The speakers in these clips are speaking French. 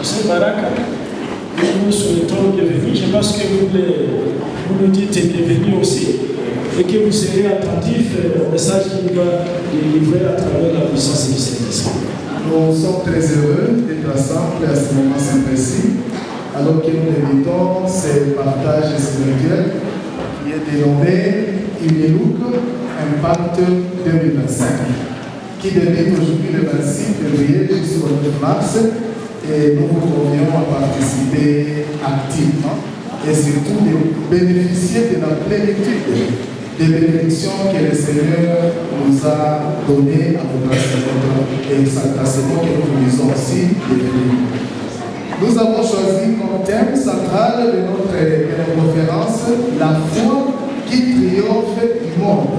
M. Baraka, nous souhaitons bienvenue. Je pense que vous nous dites bienvenue aussi et que vous serez attentifs au message qu'il va délivrer à travers la puissance du Saint-Esprit. Nous sommes très heureux d'être ensemble à ce moment si précis, alors que nous débutons ce partage spirituel qui est dénommé Inelouk Impact 2025, qui débute aujourd'hui le 26 février jusqu'au 9 mars, et nous vous convions à participer activement et surtout de bénéficier de la plénitude des bénédictions que le Seigneur nous a données à notre Seigneur et exaltation que nous lisons aussi de bénédictions. Nous avons choisi comme thème central de notre conférence la foi qui triomphe du monde.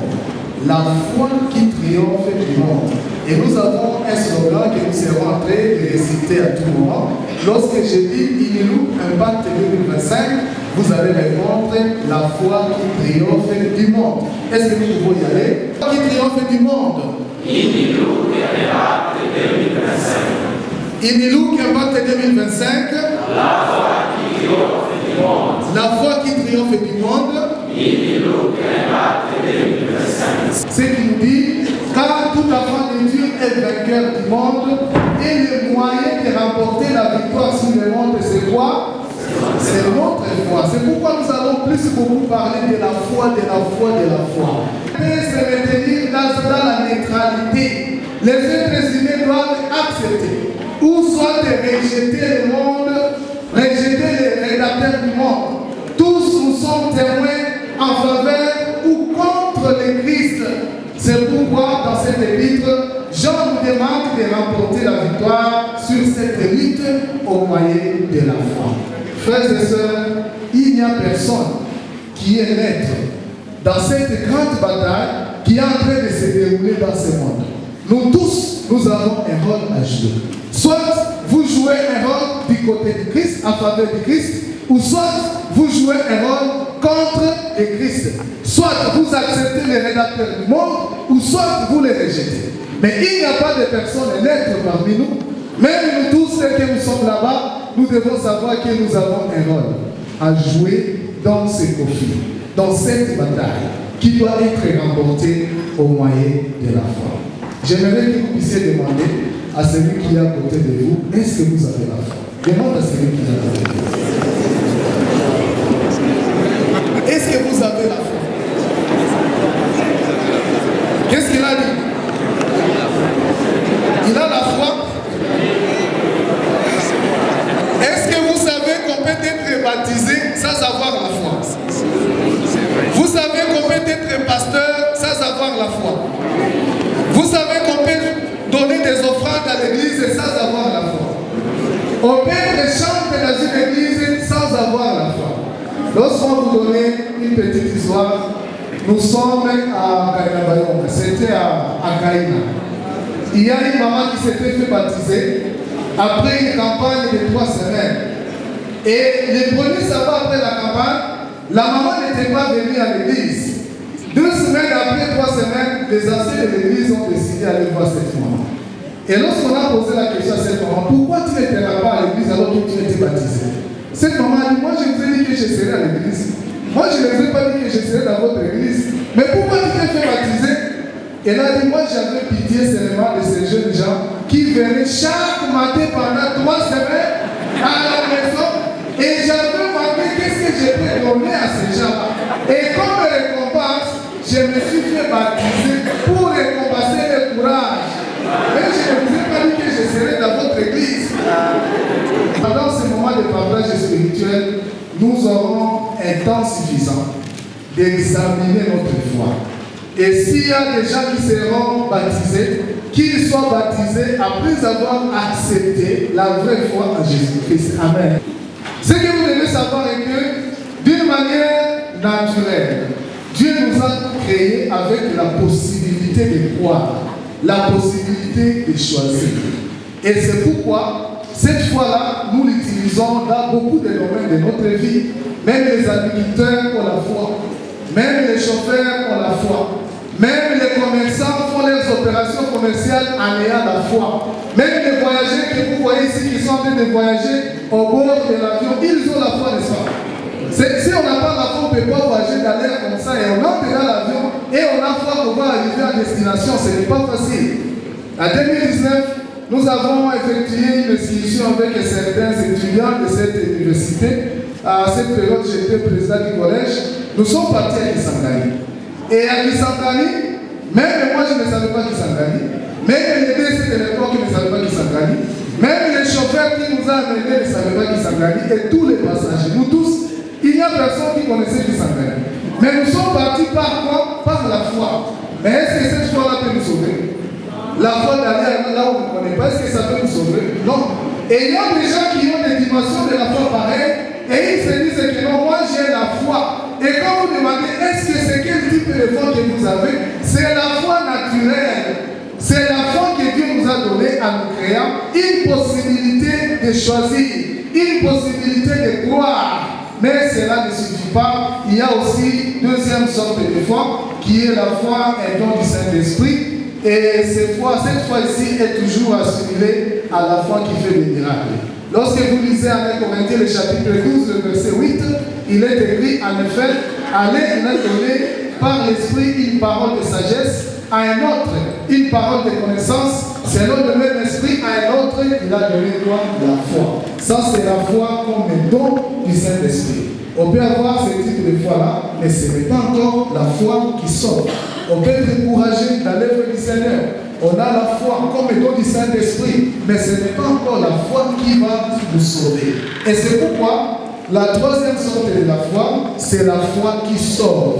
La foi qui triomphe du monde. Et nous avons un slogan que nous serons en train de réciter à tout moment. Lorsque je dis Inelouk Impact 2025, vous allez répondre la foi qui triomphe du monde. Est-ce que nous pouvons y aller? La foi qui triomphe du monde. Inelouk Impact 2025. Inelouk Impact 2025. La foi qui triomphe du monde. La foi qui triomphe du monde. Inelouk Impact 2025. Ce qui nous dit, car tout enfant de Dieu est vainqueur du monde, et le moyen de remporter la victoire sur le monde, c'est quoi? C'est notre foi. C'est pourquoi nous allons beaucoup parler de la foi, de la foi, de la foi. Et se retenir dans la neutralité. Les êtres humains doivent accepter, ou soit de rejeter le monde, rejeter les rédacteurs du monde. Tous nous sommes témoins en faveur ou contre le Christ. C'est pourquoi dans cette épître, Jean nous demande de remporter la victoire sur cette lutte au moyen de la foi. Frères et sœurs, il n'y a personne qui est maître dans cette grande bataille qui est en train de se dérouler dans ce monde. Nous tous, nous avons un rôle à jouer. Soit vous jouez un rôle du côté du Christ, en faveur du Christ, ou soit vous jouez un rôle contre le Christ. Soit vous acceptez les rédacteurs du monde, ou soit vous les rejetez. Mais il n'y a pas de personnes neutres parmi nous. Même nous tous, ceux que nous sommes là-bas, nous devons savoir que nous avons un rôle à jouer dans ce conflit, dans cette bataille qui doit être remportée au moyen de la foi. J'aimerais que vous puissiez demander à celui qui est à côté de vous, est-ce que vous avez la foi? Demande à celui qui est à côté de vous. Est-ce que vous avez la foi? Qu'est-ce qu'il a dit? Il a la foi. Est-ce que vous savez qu'on peut être baptisé sans avoir la foi? Vous savez qu'on peut être pasteur sans avoir la foi? Vous savez qu'on peut donner des offrandes à l'église sans avoir la foi? On peut être chanter dans une église sans avoir la foi. Lorsqu'on vous donne une petite histoire, nous sommes à Kaina, c'était à Kaina. Il y a une maman qui s'était fait baptiser après une campagne de 3 semaines. Et les premiers savoir après la campagne, la maman n'était pas venue à l'église. 2 semaines après, 3 semaines, les anciens de l'église ont décidé d'aller voir cette maman. Et lorsqu'on a posé la question à cette maman, pourquoi tu n'étais pas à l'église alors que tu étais baptisé? Cette maman a dit, moi je vous ai dit que je serai à l'église. Moi je ne vous ai pas dit que je serai dans votre église. Mais pourquoi tu t'es fait baptiser? Elle a dit, moi j'avais pitié seulement de ces jeunes gens qui venaient chaque matin pendant 3 semaines à la maison. Et j'avais demandé qu'est-ce que je peux donner à ces gens-là. Et comme récompense, je me suis fait baptiser pour récompenser le courage. Mais je ne vous ai pas dit que je serai dans votre église. Pendant ce moment de partage spirituel, nous aurons un temps suffisant d'examiner notre foi. Et s'il y a des gens qui seront baptisés, qu'ils soient baptisés après avoir accepté la vraie foi en Jésus-Christ. Amen. Ce que vous devez savoir est que, d'une manière naturelle, Dieu nous a créés avec la possibilité de croire, la possibilité de choisir. Et c'est pourquoi, cette foi-là, nous l'utilisons dans beaucoup de domaines de notre vie. Même les agriculteurs ont la foi. Même les chauffeurs ont la foi. Même les commerçants font leurs opérations commerciales en ayant la foi. Même les voyageurs que vous voyez ici qui sont en train de voyager au bord de l'avion, ils ont la foi, n'est-ce pas? Si on n'a pas la foi, on ne peut pas voyager dans l'air comme ça et on entre dans l'avion et on a foi pour pouvoir arriver à destination. Ce n'est pas facile. En 2019, nous avons effectué une discussion avec certains étudiants de cette université. À cette période, j'étais président du collège. Nous sommes partis à Kisangani. Et à Kisangani, même moi je ne savais pas Kisangani. Même les décès de l'époque ne savaient pas Kisangani. Même les chauffeurs qui nous ont amenés ne savaient pas Kisangani. Et tous les passagers, nous tous, il n'y a personne qui connaissait Kisangani. Mais nous sommes partis par quoi? Par la foi. Mais est-ce que cette foi-là peut nous sauver? La foi d'aller là où on ne connaît pas, est-ce que ça peut nous sauver? Non. Et il y a des gens qui ont des dimensions de la foi pareilles et ils se disent que non, moi j'ai la foi. Et quand vous demandez est-ce que c'est quel type de foi que vous avez, c'est la foi naturelle. C'est la foi que Dieu nous a donnée en nous créant une possibilité de choisir, une possibilité de croire. Mais cela ne suffit pas. Il y a aussi deuxième sorte de foi qui est la foi et don du Saint-Esprit. Et cette foi ici est toujours assimilée à la foi qui fait des miracles. Lorsque vous lisez en 1 Corinthiens le chapitre 12, le verset 8, il est écrit en effet, allez, il a donné par l'Esprit une parole de sagesse, à un autre une parole de connaissance, selon le même esprit, à un autre il a donné quoi? La foi. Ça c'est la foi comme un don du Saint-Esprit. On peut avoir ce type de foi-là, mais ce n'est pas encore la foi qui sauve. On peut être encouragé dans l'œuvre du Seigneur. On a la foi comme le don du Saint-Esprit, mais ce n'est pas encore la foi qui va nous sauver. Et c'est pourquoi la troisième sorte de la foi, c'est la foi qui sauve.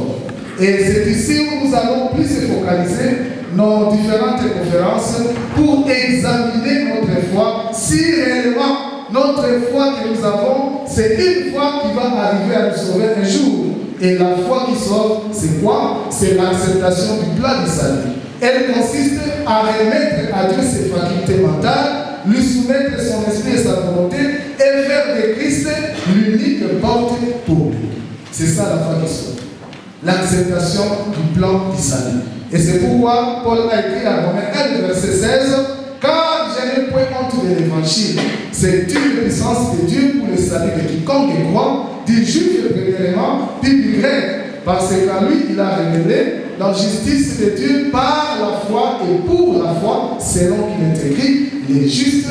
Et c'est ici où nous allons plus se focaliser nos différentes conférences pour examiner notre foi, si réellement notre foi que nous avons, c'est une foi qui va arriver à nous sauver un jour. Et la foi qui sauve, c'est quoi? C'est l'acceptation du plan du salut. Elle consiste à remettre à Dieu ses facultés mentales, lui soumettre son esprit et sa volonté et faire de Christ l'unique porte pour lui. C'est ça la foi qui sauve. L'acceptation du plan du salut. Et c'est pourquoi Paul a écrit à Romains 1, verset 16, car je n'ai point honte de l'évangile. C'est une puissance de Dieu pour le salut de quiconque croit, du juif premièrement, puis du grec, parce qu'à lui il a révélé la justice de Dieu par la foi et pour la foi, selon qu'il est écrit, le juste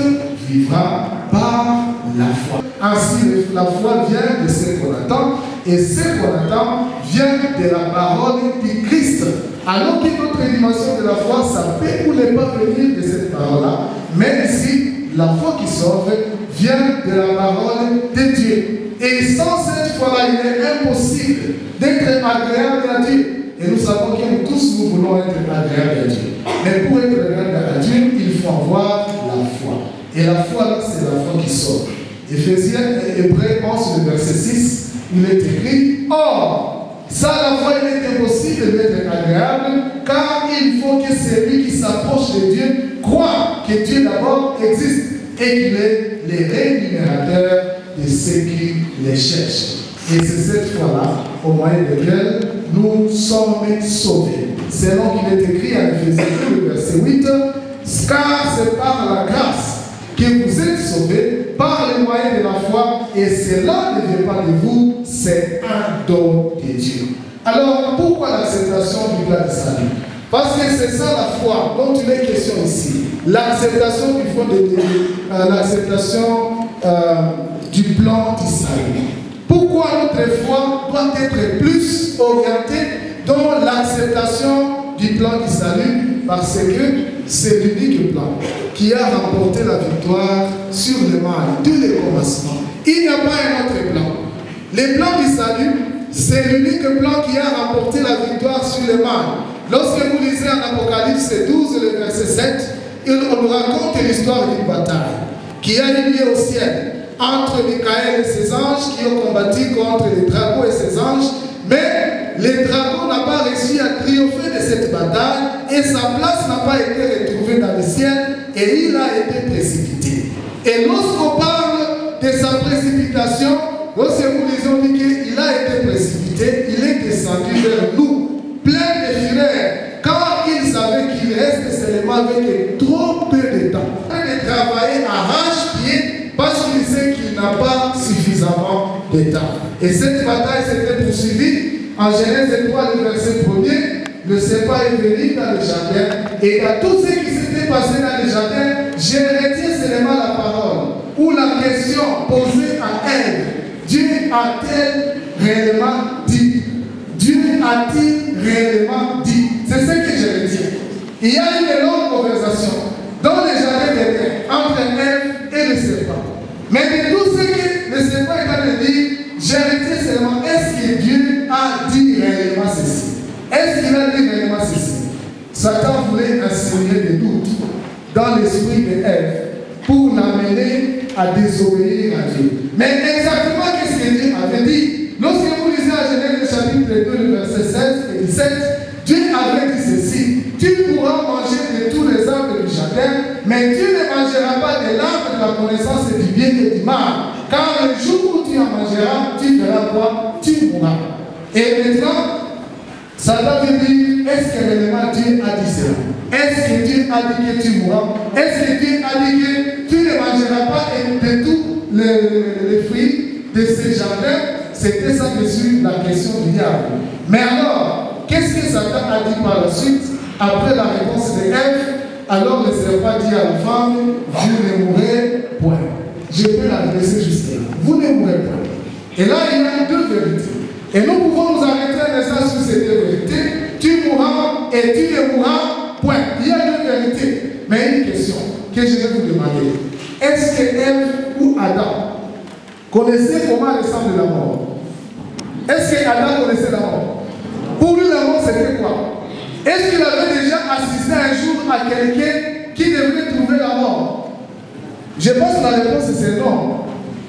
vivra par la foi. Ainsi, la foi vient de ce qu'on attend, et ce qu'on attend vient de la parole du Christ. Alors qu'une autre dimension de la foi, ça peut ou ne pas venir de cette parole-là, mais ici, la foi qui sauve vient de la parole de Dieu. Et sans cette foi-là, il est impossible d'être agréable à Dieu. Et nous savons que nous tous, nous voulons être agréables à Dieu. Mais pour être agréable à Dieu, il faut avoir la foi. Et la foi, là, c'est la foi qui sauve. Éphésiens et Hébreux 11, le verset 6, il est écrit, or, sans la foi, il est impossible d'être agréable, car il faut que celui qui s'approche de Dieu croit que Dieu d'abord existe et qu'il est le rémunérateur de ceux qui les cherchent. Et c'est cette foi-là, au moyen de laquelle nous sommes sauvés. Selon qu'il est écrit en Éphésiens 2, verset 8, car c'est par la grâce que vous êtes sauvés par le moyen de la foi, et cela ne vient pas de vous, c'est un don de Dieu. Alors, pourquoi l'acceptation du plan de salut? Parce que c'est ça la foi dont il est question ici. L'acceptation du fond de Dieu, l'acceptation du plan du salut. Pourquoi notre foi doit être plus orientée dans l'acceptation du plan du salut? Parce que c'est l'unique plan qui a remporté la victoire sur le mal, tous les commencements. Il n'y a pas un autre plan. Le plan du salut, c'est l'unique plan qui a remporté la victoire sur le mal. Lorsque vous lisez en Apocalypse 12, le verset 7, on nous raconte l'histoire d'une bataille qui a eu lieu au ciel entre Michael et ses anges qui ont combattu contre les dragons et ses anges. Mais le dragon n'a pas réussi à triompher de cette bataille et sa place n'a pas été retrouvée dans le ciel et il a été précipité. Et lorsqu'on parle de sa précipitation, lorsque nous lisons qu'il a été précipité, il est descendu vers nous, plein de fureur, que trop peu de temps. Il travailler arrache-pied parce qu'il sait qu'il n'a pas suffisamment de temps. Et cette bataille s'était poursuivie en Genèse 3, le verset 1er. Le serpent est venu dans le jardin et dans tout ce qui s'était passé dans le jardin, je retiens seulement la parole ou la question posée à Ève. Dieu a-t-il réellement dit? Dieu a-t-il réellement dit? C'est ce que je retiens. Il y a une longue conversation dans le jardin d'Éden entre Ève et le serpent. Mais de tout ce que le serpent est en train de dire, je retiens seulement, est-ce que Dieu a dit réellement ceci? Est-ce qu'il a dit réellement ceci? Satan voulait insérer des doutes dans l'esprit d'Ève pour l'amener à désobéir à Dieu. Mais exactement qu'est-ce que Dieu avait dit? Lorsque vous lisez à Genèse chapitre 2, le verset 16 et 17, Dieu avait dit ceci: tu pourras manger de tous les arbres du jardin, mais tu ne mangeras pas de l'arbre de la connaissance du bien et du mal. Car le jour où tu en mangeras, tu feras quoi? Tu mourras. Et maintenant, Satan veut dire, est-ce que réellement Dieu a dit cela? Est-ce que Dieu a dit que tu mourras? Est-ce que Dieu a dit que tu ne mangeras pas de tous les fruits de ce jardin? C'était ça dessus la question du diable. Mais alors, qu'est-ce que Satan a dit par la suite? Après la réponse de Ève, alors le serpent dit à la femme, vous ne mourrez point. Je peux l'adresser jusqu'à là. Vous ne mourrez point. Et là, il y a deux vérités. Et nous pouvons nous arrêter un instant sur ces deux vérités. Tu mourras et tu ne mourras point. Il y a deux vérités. Mais une question que je vais vous demander. Est-ce que Ève ou Adam connaissaient comment ressemble la mort? Est-ce que Adam connaissait la mort? Pour lui, la mort, c'était quoi? Est-ce qu'il avait déjà assisté un jour à quelqu'un qui devait trouver la mort? Je pense que la réponse c'est non.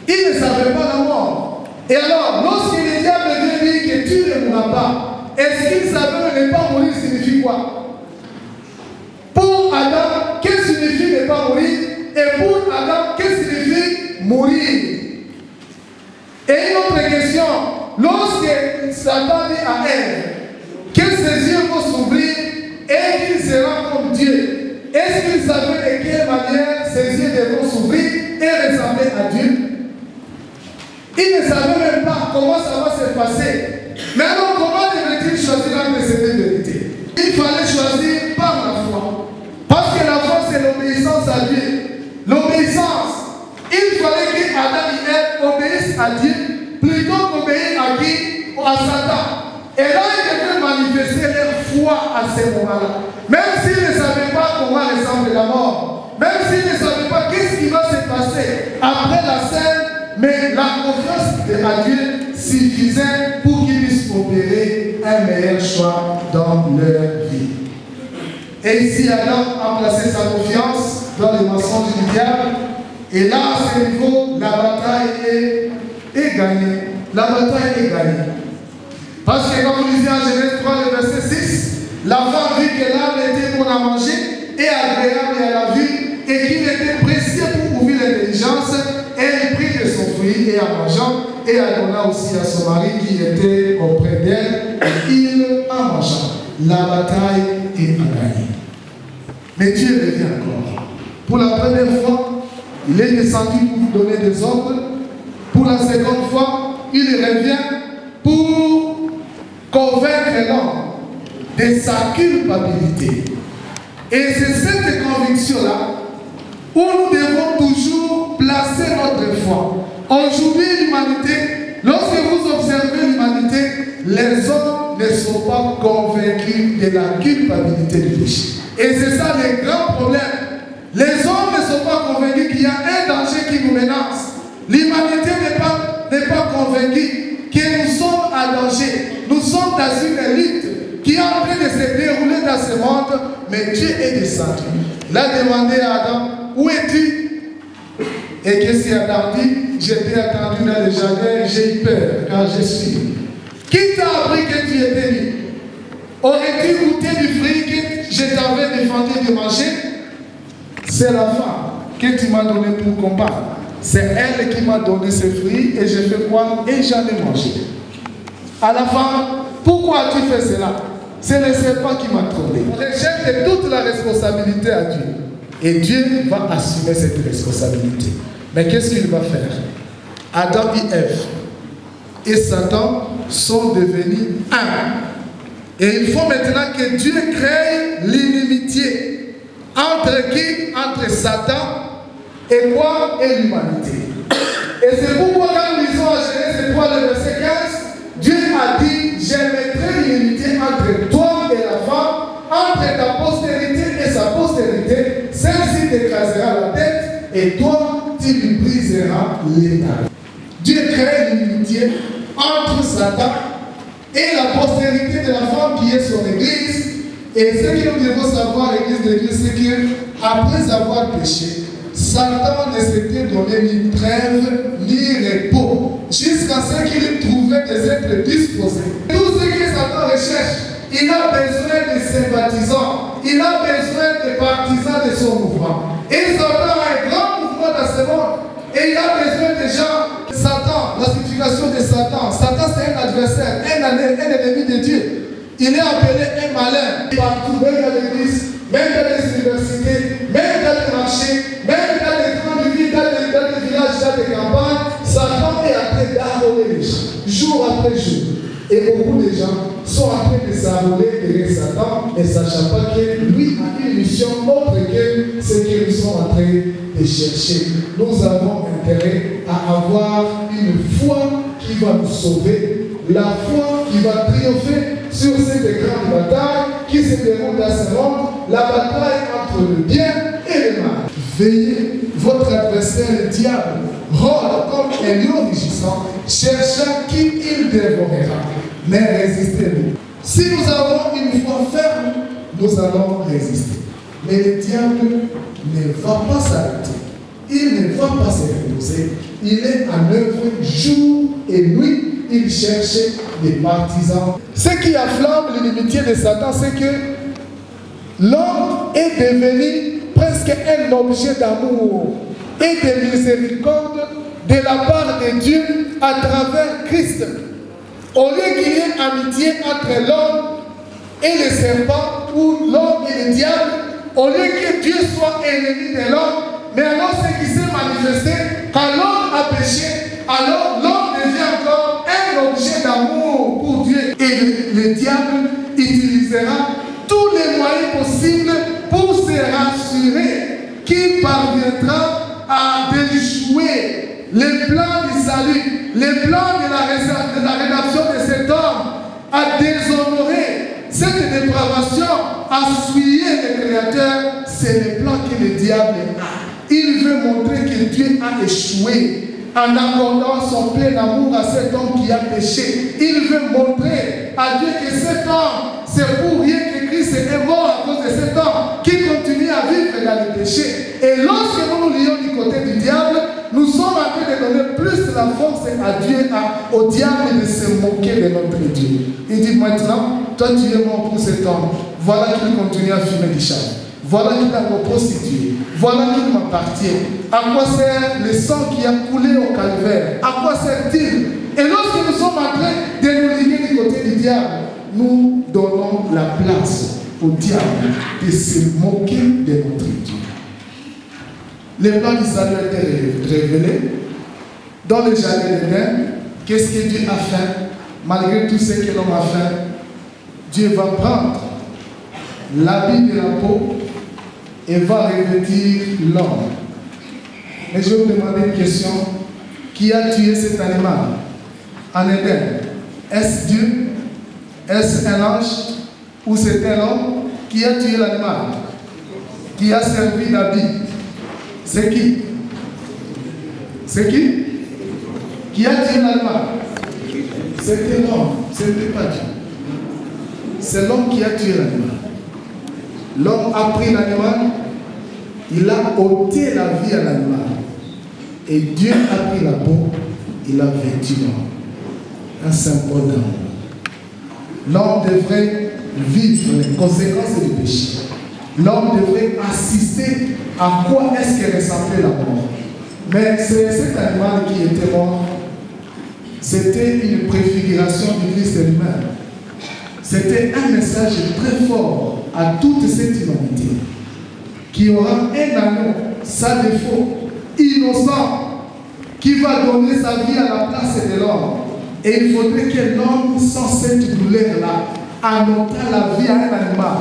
Il ne savait pas la mort. Et alors, lorsque le diable vient dire que tu ne mourras pas, est-ce qu'il savait que ne pas mourir signifie quoi? Pour Adam, qu'est-ce que signifie ne pas mourir? Et pour Adam, qu'est-ce que signifie mourir? Et une autre question, lorsque Satan dit à Ève que ses yeux vont s'ouvrir et qu'il sera comme Dieu, est-ce qu'il savait de quelle manière ses yeux devront s'ouvrir et ressembler à Dieu? Il ne savait même pas comment ça va se passer. Mais alors, comment devait-il choisir entre ces deux vérités? Il fallait choisir par la foi. Parce que la foi, c'est l'obéissance à Dieu. L'obéissance. Il fallait qu'Adam et Ève obéissent à Dieu plutôt qu'obéir à qui? À Satan. Et là, ils devaient manifester leur foi à ce moment-là. Même s'ils ne savaient pas comment ressemble la mort, même s'ils ne savaient pas qu'est-ce qui va se passer après la scène, mais la confiance à Dieu suffisait pour qu'ils puissent opérer un meilleur choix dans leur vie. Et ici, Adam a placé sa confiance dans les mensonges du diable. Et là, à ce niveau, la bataille est gagnée. La bataille est gagnée. Parce que quand vous lisez en Genèse 3, le verset 6, la femme vit que l'arbre était bon à manger et agréable à la vue et qu'il était précieux pour ouvrir l'intelligence. Elle prit de son fruit et en mangeant, et elle donna aussi à son mari qui était auprès d'elle, et il en mangeant. La bataille est gagnée. Mais Dieu revient encore. Pour la première fois, il est descendu pour donner des ordres. Pour la seconde fois, il revient pour convaincre l'homme de sa culpabilité. Et c'est cette conviction-là où nous devons toujours placer notre foi. Aujourd'hui, l'humanité, lorsque vous observez l'humanité, les hommes ne sont pas convaincus de la culpabilité du péché. Et c'est ça le grand problème. Les hommes ne sont pas convaincus qu'il y a un danger qui nous menace. L'humanité n'est pas convaincue que nous sommes à danger. Nous sommes dans une lutte qui est en train de se dérouler dans ce monde, mais Dieu est descendu. Il a demandé à Adam, où es-tu? Et qu'est-ce qu'Adam dit? J'étais attendu dans le jardin, j'ai eu peur, car je suis. Qui t'a appris que tu étais nu? Aurais-tu goûté du fruit que je t'avais défendu de manger? C'est la femme que tu m'as donné pour combattre. C'est elle qui m'a donné ce fruit et j'ai fait quoi? Et j'en ai mangé. À la femme, pourquoi as-tu fait cela? c'est le serpent qui m'a trompé. On rejette toute la responsabilité à Dieu. Et Dieu va assumer cette responsabilité. Mais qu'est-ce qu'il va faire? Adam et Ève et Satan sont devenus un. Et il faut maintenant que Dieu crée l'inimitié. Entre qui? Entre Satan et quoi? Et l'humanité. Et c'est pourquoi quand nous lisons à Genèse 3, le verset 15, Dieu a dit, je mettrai l'unité entre toi et la femme, entre ta postérité et sa postérité, celle-ci t'écrasera la tête et toi, tu lui briseras l'étal. Dieu crée l'unité entre Satan et la postérité de la femme qui est son église. Et ce que nous devons savoir, l'église de Dieu, c'est qu'après avoir péché, Satan ne s'était donné ni trêve ni repos jusqu'à ce qu'il trouvait des êtres disposés. Tout ce que Satan recherche, il a besoin de sympathisants, il a besoin de partisans de son mouvement. Et Satan a un grand mouvement dans ce monde. Et il a besoin de gens. Satan, la signification de Satan. Satan, c'est un adversaire, un ennemi de Dieu. Il est appelé un malin. Partout, même dans l'église, même dans les universités, même dans les marchés, même dans les grandes villes, dans les villages, dans les campagnes, Satan est en train d'arroler les gens, jour après jour. Et beaucoup de gens sont en train de s'arroler derrière Satan, ne sachant pas que lui a une mission autre que ce que nous sommes en train de chercher. Nous avons intérêt à avoir une foi qui va nous sauver, la foi qui va triompher sur cette grande bataille qui se déroule dans ce monde, la bataille entre le bien et le mal. Veillez, votre adversaire, le diable, rôde comme un lion rugissant, cherchant qui il dévorera. Mais résistez-lui. Si nous avons une foi ferme, nous allons résister. Mais le diable ne va pas s'arrêter. Il ne va pas se reposer. Il est en œuvre jour et nuit. Il cherche des partisans. Ce qui enflamme l'inimitié de Satan, c'est que l'homme est devenu presque un objet d'amour et de miséricorde de la part de Dieu à travers Christ. Au lieu qu'il y ait amitié entre l'homme et le serpent, ou l'homme et le diable, au lieu que Dieu soit ennemi de l'homme, mais alors ce qui s'est manifesté, quand l'homme a péché, alors l'homme devient encore un objet d'amour pour Dieu. Et le diable utilisera tous les moyens possibles pour se rassurer qu'il parviendra à déjouer les plans du salut, les plans de la rédemption de cet homme, à déshonorer cette dépravation, à souiller le Créateur. C'est le plan que le diable a. Il veut montrer que Dieu a échoué en accordant son plein amour à cet homme qui a péché. Il veut montrer à Dieu que cet homme, c'est pour rien que Christ est mort à cause de cet homme qui continue à vivre dans le péché. Et lorsque nous nous lions du côté du diable, nous sommes en train de donner plus la force à Dieu, au diable de se moquer de notre Dieu. Il dit maintenant, toi tu es mort pour cet homme. Voilà qu'il continue à fumer du charbon. Voilà qu'il a me prostitué. Voilà qu'il m'appartient. À quoi sert le sang qui a coulé au calvaire? À quoi sert-il? Et lorsque nous sommes en train de nous lier du côté du diable, nous donnons la place au diable de se moquer de notre Dieu. Le plan du salut a été révélé dans le jardin d'Éden. Qu'est-ce que Dieu a fait? Malgré tout ce que l'homme a fait, Dieu va prendre l'habit de la peau et va revêtir l'homme. Mais je vais vous demander une question. Qui a tué cet animal en Éden? Est-ce Dieu? Est-ce un ange? Ou c'est un homme? Qui a tué l'animal? Qui a servi d'habit? C'est qui? C'est qui? Qui a tué l'animal? C'était l'homme, ce n'était pas Dieu. C'est l'homme qui a tué l'animal. L'homme a pris l'animal, il a ôté la vie à l'animal. Et Dieu a pris la peau, il a vêtu l'homme. Un symbole d'amour. L'homme devrait vivre les conséquences du péché. L'homme devrait assister à quoi est-ce que ressemblait la mort. Mais c'est cet animal qui était mort. C'était une préfiguration du Christ lui-même. c'était un message très fort à toute cette humanité qui aura un agneau sans défaut, innocent, qui va donner sa vie à la place de l'homme. Et il faudrait que l'homme, sans cette douleur-là, annonçant la vie à un animal,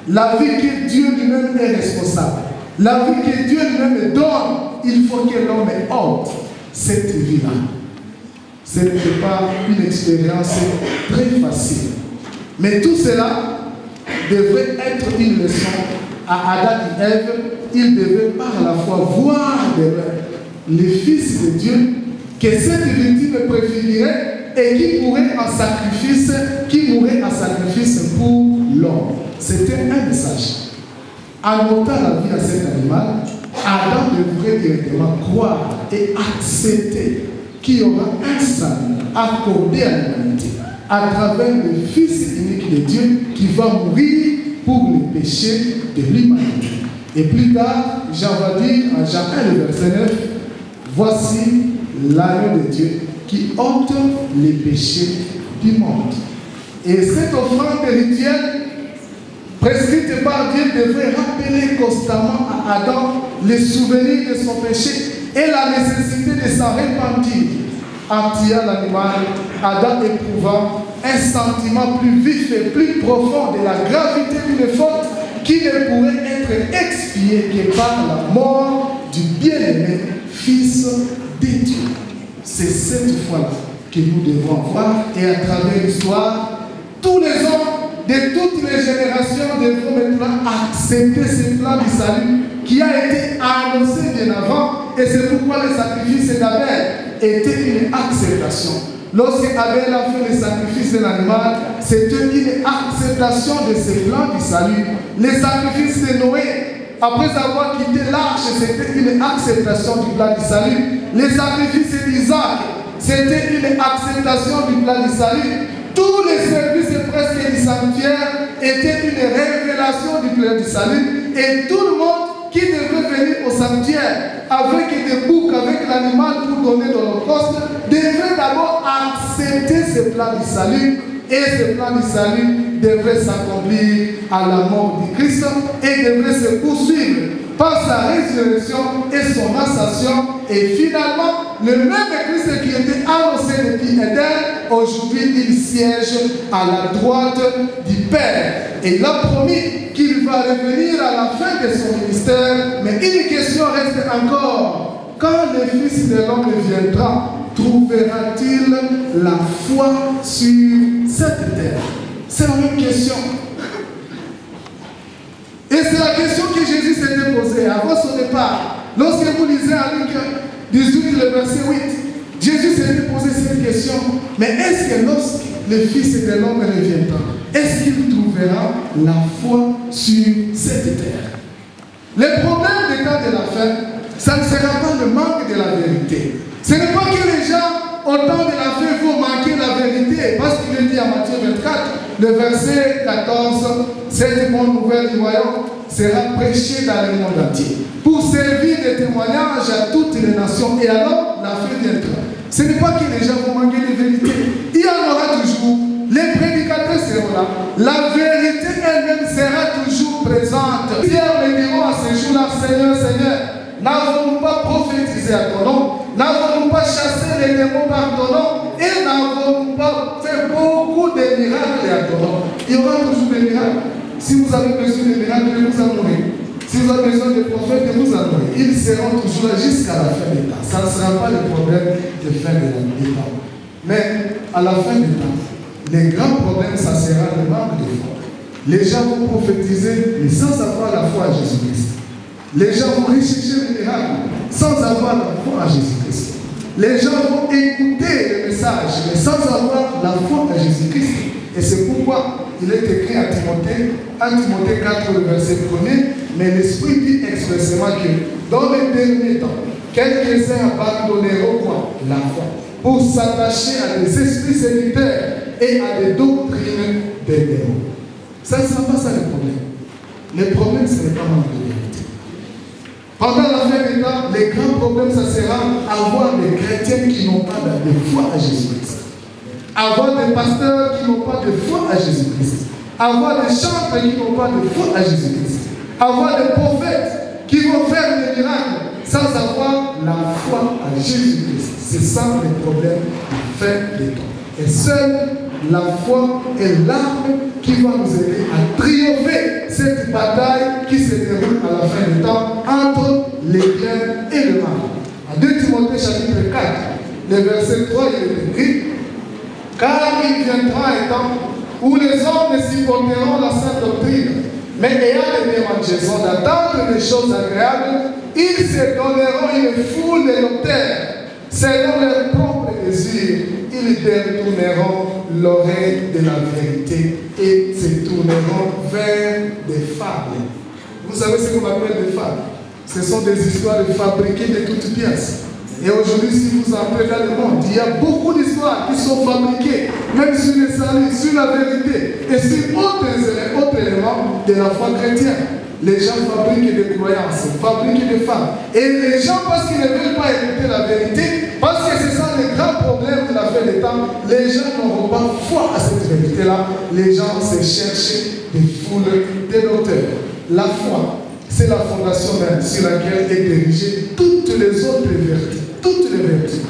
la vie que Dieu lui-même est responsable, la vie que Dieu lui-même donne, il faut que l'homme ôte cette vie-là. Ce n'était pas une expérience très facile. Mais tout cela devrait être une leçon à Adam et Ève. Ils devaient par la foi voir les fils de Dieu que cette victime préférerait et qui mourrait en sacrifice pour l'homme. C'était un message. En ôtant la vie à cet animal, Adam devrait directement croire et accepter qu'il y aura un salut accordé à l'humanité à travers le Fils unique de Dieu qui va mourir pour les péchés de l'humanité. Et plus tard, Jean va dire en Jean 1, le verset 9, voici l'agneau de Dieu qui ôte les péchés du monde. Et cette offrande rituelle prescrite par Dieu devrait rappeler constamment à Adam les souvenirs de son péché et la nécessité de s'en repentir. En tuant l'animal, Adam éprouva un sentiment plus vif et plus profond de la gravité d'une faute qui ne pourrait être expiée que par la mort du bien-aimé Fils de Dieu. C'est cette foi-là que nous devons voir, et à travers l'histoire, tous les hommes de toutes les générations devront maintenant accepter ce plan du salut qui a été annoncé bien avant, et c'est pourquoi le sacrifice d'Abel était une acceptation. Lorsque Abel a fait le sacrifice de l'animal, c'était une acceptation de ce plan du salut. Le sacrifice de Noé, après avoir quitté l'arche, c'était une acceptation du plan du salut. Le sacrifice d'Isaac, c'était une acceptation du plan du salut. Tous les services presque du sanctuaire étaient une révélation du plan du salut. Et tout le monde qui devait venir au sanctuaire avec des boucs, avec l'animal pour donner de l'holocauste, devait d'abord accepter ce plan du salut. Et ce plan du salut devrait s'accomplir à la mort du Christ et devrait se poursuivre par sa résurrection et son ascension. Et finalement, le même Christ qui était annoncé depuis Éden, aujourd'hui il siège à la droite du Père. Et il a promis qu'il va revenir à la fin de son ministère. Mais une question reste encore. Quand le Fils de l'homme viendra, trouvera-t-il la foi sur cette terre? C'est la même question. Et c'est la question que Jésus s'était posée avant son départ. Lorsque vous lisez à Luc 18, le verset 8, Jésus s'était posé cette question. Mais est-ce que lorsque le Fils de l'homme reviendra, est-ce qu'il trouvera la foi sur cette terre? Le problème des temps de la fin, ça ne sera pas le manque de la vérité. Ce n'est pas que les gens, au temps de la fin, vont manquer la vérité. Parce qu'il est dit à Matthieu 24, le verset 14, cette bonne nouvelle du royaume sera prêchée dans le monde entier pour servir de témoignage à toutes les nations. Et alors, la fin viendra. Ce n'est pas que les gens vont manquer de vérité. Il y en aura toujours. Les prédicateurs seront là. La vérité elle-même sera toujours présente. Pierre me diront à ce jour-là, Seigneur, Seigneur, n'avons-nous pas prophétisé à ton nom? N'avons-nous pas chassé les démons par ton nom? Et n'avons-nous pas fait beaucoup de miracles à ton nom? Il y aura toujours des miracles. Si vous avez besoin de miracles, vous en aurez. Si vous avez besoin de prophètes, vous en aurez. Ils seront toujours là jusqu'à la fin des temps. Ça ne sera pas le problème de fin des temps. Mais à la fin des temps, les grands problèmes, ça sera le manque de foi. Les gens vont prophétiser, mais sans avoir la foi à Jésus-Christ. Les gens vont rechercher les miracles sans avoir la foi à Jésus-Christ. Les gens vont écouter le message, mais sans avoir la foi à Jésus-Christ. Et c'est pourquoi il est écrit à Timothée, 1 Timothée 4, le verset 1er, mais l'Esprit dit expressément que dans les derniers temps, quelques-uns abandonneront quoi? La foi, pour s'attacher à des esprits séducteurs et à des doctrines des démons. Ça ne sera pas ça le problème. Le problème, ce n'est pas manque de vérité. Pendant la fin des temps, les grands problèmes, ça sera avoir des chrétiens qui n'ont pas de foi à Jésus-Christ. avoir des pasteurs qui n'ont pas de foi à Jésus-Christ, avoir des chantres qui n'ont pas de foi à Jésus-Christ, avoir des prophètes qui vont faire des miracles sans avoir la foi à Jésus-Christ. C'est ça le problème de fin des temps. Et seule la foi est l'arme qui va nous aider à triompher cette bataille qui se déroule à la fin des temps entre les biens et le mal. En 2 Timothée chapitre 4, le verset 3, il est écrit: car il viendra un temps où les hommes ne supporteront la sainte doctrine, mais ayant les démangeaisons d'attendre les choses agréables, ils se donneront une foule de docteurs, selon leurs propres désirs. Ils détourneront l'oreille de la vérité et se tourneront vers des fables. Vous savez ce qu'on appelle des fables? Ce sont des histoires fabriquées de toutes pièces. Et aujourd'hui, si vous entrez dans le monde, il y a beaucoup d'histoires qui sont fabriquées, même sur les saluts, sur la vérité et sur autres éléments de la foi chrétienne. Les gens fabriquent des croyances, fabriquent des femmes. Et les gens, parce qu'ils ne veulent pas écouter la vérité, parce que c'est ça le grand problème de la fin des temps, les gens n'auront pas foi à cette vérité-là. Les gens se cherchent des foules de docteurs. La foi, c'est la fondation même sur laquelle est dirigée toutes les autres vertus. Toutes les vertus.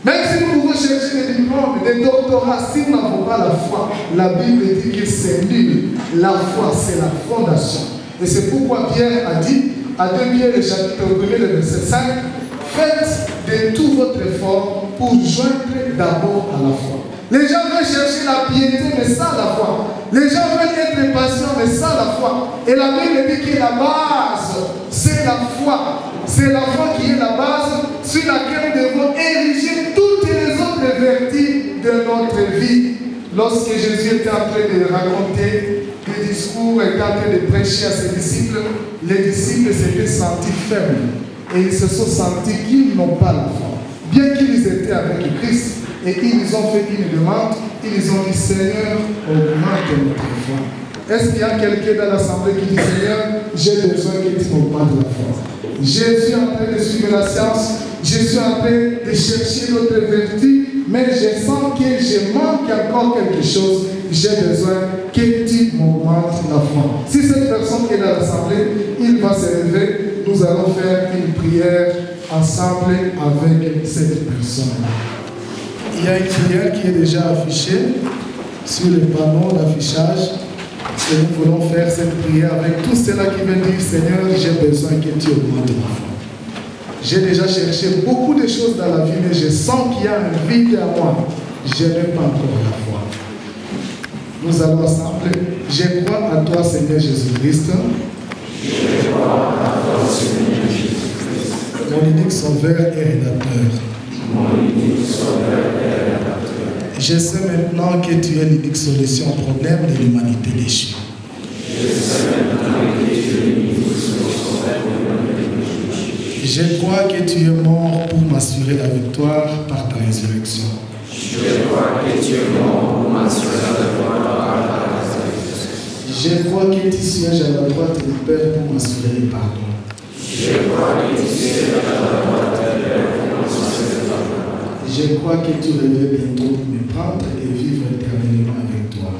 Même si vous pouvez chercher des diplômes, des doctorats, si nous n'avons pas la foi, la Bible dit que c'est nul. La foi, c'est la fondation. Et c'est pourquoi Pierre a dit, à 2 Pierre, le chapitre 1, le verset 5, faites de tout votre effort pour joindre d'abord à la foi. Les gens veulent chercher la piété, mais ça la foi. Les gens veulent être patients, mais ça la foi. Et la Bible dit que la base, c'est la foi. C'est la foi qui est la base sur laquelle nous devons ériger toutes les autres vertus de notre vie. Lorsque Jésus était en train de raconter des discours, était en train de prêcher à ses disciples, les disciples s'étaient sentis faibles. Et ils se sont sentis qu'ils n'ont pas la foi. Bien qu'ils étaient avec Christ, et ils ont fait une demande, ils ont dit: Seigneur, augmente notre foi. Est-ce qu'il y a quelqu'un dans l'assemblée qui dit: Seigneur, j'ai besoin que tu m'augmentes la foi? Je suis en train de suivre la science, je suis en train de chercher notre vertu, mais je sens que je manque encore quelque chose. J'ai besoin que tu m'augmentes la foi. Si cette personne est dans l'assemblée, il va se lever. Nous allons faire une prière ensemble avec cette personne. Il y a une prière qui est déjà affichée sur le panneau d'affichage. Et nous voulons faire cette prière avec tous ceux-là qui veulent dire: Seigneur, j'ai besoin que tu augmentes ma foi. J'ai déjà cherché beaucoup de choses dans la vie, mais je sens qu'il y a un vide à moi. Je n'ai pas encore la foi. Nous allons ensemble. Je crois à toi, Seigneur Jésus-Christ. Je crois à toi, Seigneur Jésus-Christ. Mon unique sauveur et rédacteur. Mon unique sauveur et rédacteur. Je sais maintenant que tu es l'unique solution au problème de l'humanité déchue. Je sais maintenant que tu es l'unique solution au problème de l'humanité déchue. Je crois que tu es mort pour m'assurer la victoire par ta résurrection. Je crois que tu es mort pour m'assurer la victoire par ta résurrection. Je crois que tu sièges à la droite du Père pour m'assurer le pardon. Je crois que tu sièges à la droite du Père pour m'assurer le pardon. Je crois que tu reviens bientôt pour me prendre et vivre éternellement avec toi.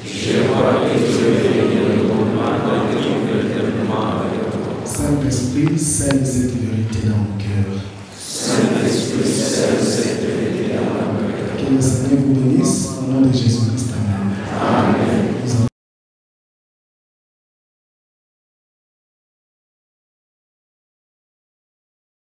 Je crois que tu reviens bientôt pour me prendre et vivre éternellement avec toi. Saint-Esprit, scelle cette vérité dans mon cœur. Saint-Esprit, scelle cette